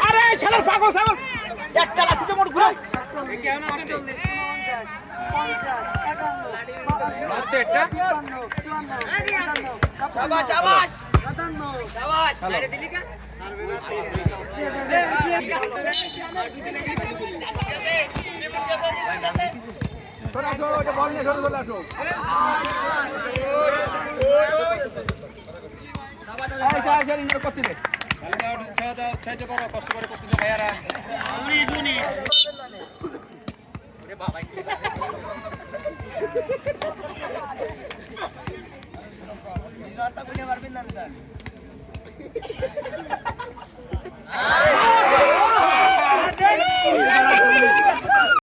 আরে ছাগল ছাগল ছাগল একটা লাঠিতে মোট ঘুরে আচ্ছা এটা শাবাশ শাবাশ শাবাশ আরে দিলি কা তোরা তো ওটা বল নিয়ে ধরে চলে আসো শাবাশ এই যা ইঞ্জিন করতে দে ছয়টা বড় কষ্ট করে করতে দে ভাইয়ারা উনি জুনি ওরে বাবা নিজারটা কইলে পারবেন না স্যার